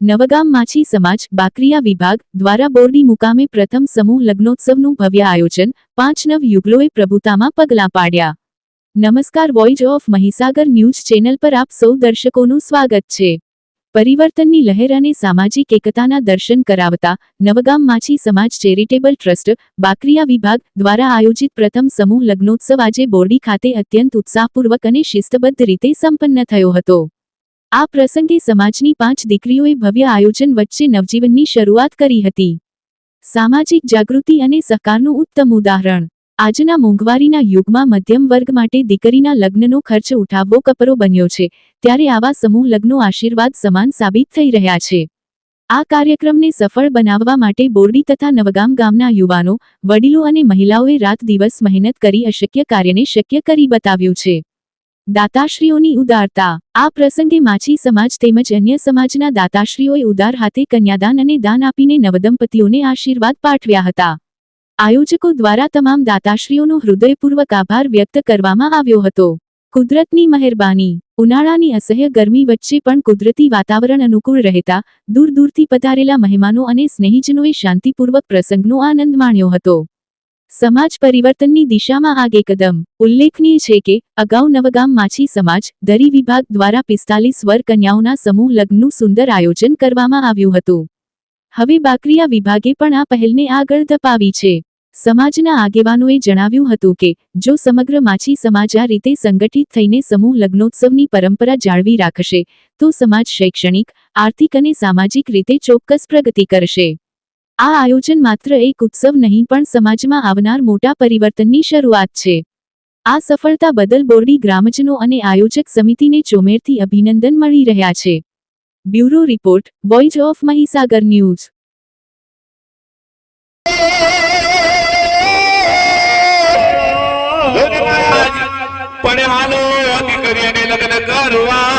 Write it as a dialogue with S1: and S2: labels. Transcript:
S1: નવગામ માછી સમાજ બાકરીયા વિભાગ દ્વારા બોરડી મુકામે પ્રથમ સમૂહ લગ્નોત્સવનું ભવ્ય આયોજન 5 નવ યુગલોએ પ્રભુતામાં પગલાં પાડ્યા। નમસ્કાર, voice of Mahisagar news channel પર આપ સૌ દર્શકોનું સ્વાગત છે। પરિવર્તનની લહેર અને સામાજિક એકતાના દર્શન કરાવતા નવગામ માછી સમાજ ચેરિટેબલ ટ્રસ્ટ બાકરીયા વિભાગ દ્વારા આયોજિત પ્રથમ સમૂહ લગ્નોત્સવ આજે બોરડી ખાતે અત્યંત ઉત્સાહપૂર્વક અને શિસ્તબદ્ધ રીતે સંપન્ન થયો હતો। આ પ્રસંગે સમાજની 5 દીકરીઓએ ભવ્ય આયોજન વચ્ચે નવજીવનની શરૂઆત કરી હતી। સામાજિક જાગૃતિ અને સહકારનું ઉત્તમ ઉદાહરણ। આજના મોંઘવારીના યુગમાં મધ્યમ વર્ગ માટે દીકરીના લગ્નનો ખર્ચ ઉઠાવવો કપરો બન્યો છે, ત્યારે આવા સમૂહ લગ્નો આશીર્વાદ સમાન સાબિત થઈ રહ્યા છે। આ કાર્યક્રમને સફળ બનાવવા માટે બોરડી તથા નવગામ ગામના યુવાનો, વડીલો અને મહિલાઓએ રાત દિવસ મહેનત કરી અશક્ય કાર્યને શક્ય કરી બતાવ્યું છે। દાતાશ્રીઓની ઉદારતા। આ પ્રસંગે માછી સમાજ તેમજ અન્ય સમાજના દાતાશ્રીઓએ ઉદાર હાથે કન્યાદાન અને દાન આપીને નવદંપતીઓને આશીર્વાદ પાઠવ્યા હતા। આયોજકો દ્વારા તમામ દાતાશ્રીઓનો હૃદયપૂર્વક આભાર વ્યક્ત કરવામાં આવ્યો હતો। કુદરતની મહેરબાની। ઉનાળાની અસહ્ય ગરમી વચ્ચે પણ કુદરતી વાતાવરણ અનુકૂળ રહેતા દૂર દૂરથી પધારેલા મહેમાનો અને સ્નેહીજનોએ શાંતિપૂર્વક પ્રસંગનો આનંદ માણ્યો હતો। સમાજ પરિવર્તનની દિશામાં આગે કદમ। ઉલ્લેખનીય છે કે અગાઉ નવગામ માછી સમાજ દરી વિભાગ દ્વારા 45 વર કન્યાઓના સમૂહ લગ્નનું સુંદર આયોજન કરવામાં આવ્યું હતું। હવે બાકરીયા વિભાગે પણ આ પહેલને આગળ ધપાવી છે। સમાજના આગેવાનોએ જણાવ્યું હતું કે જો સમગ્ર માછી સમાજ આ રીતે સંગઠિત થઈને સમૂહ લગ્નોત્સવની પરંપરા જાળવી રાખશે તો સમાજ શૈક્ષણિક, આર્થિક અને સામાજિક રીતે ચોક્કસ પ્રગતિ કરશે। આ આયોજન માત્ર એક ઉત્સવ નહીં પણ સમાજમાં આવનાર મોટા પરિવર્તનની શરૂઆત છે। આ સફળતા બદલ બોરડી ગ્રામજનો અને આયોજક સમિતિને ચોમેરથી અભિનંદન મળી રહ્યા છે। Bureau report, voice of Mahisagar news.
S2: પણ હાલો દીકરીને લગ્ન કરવા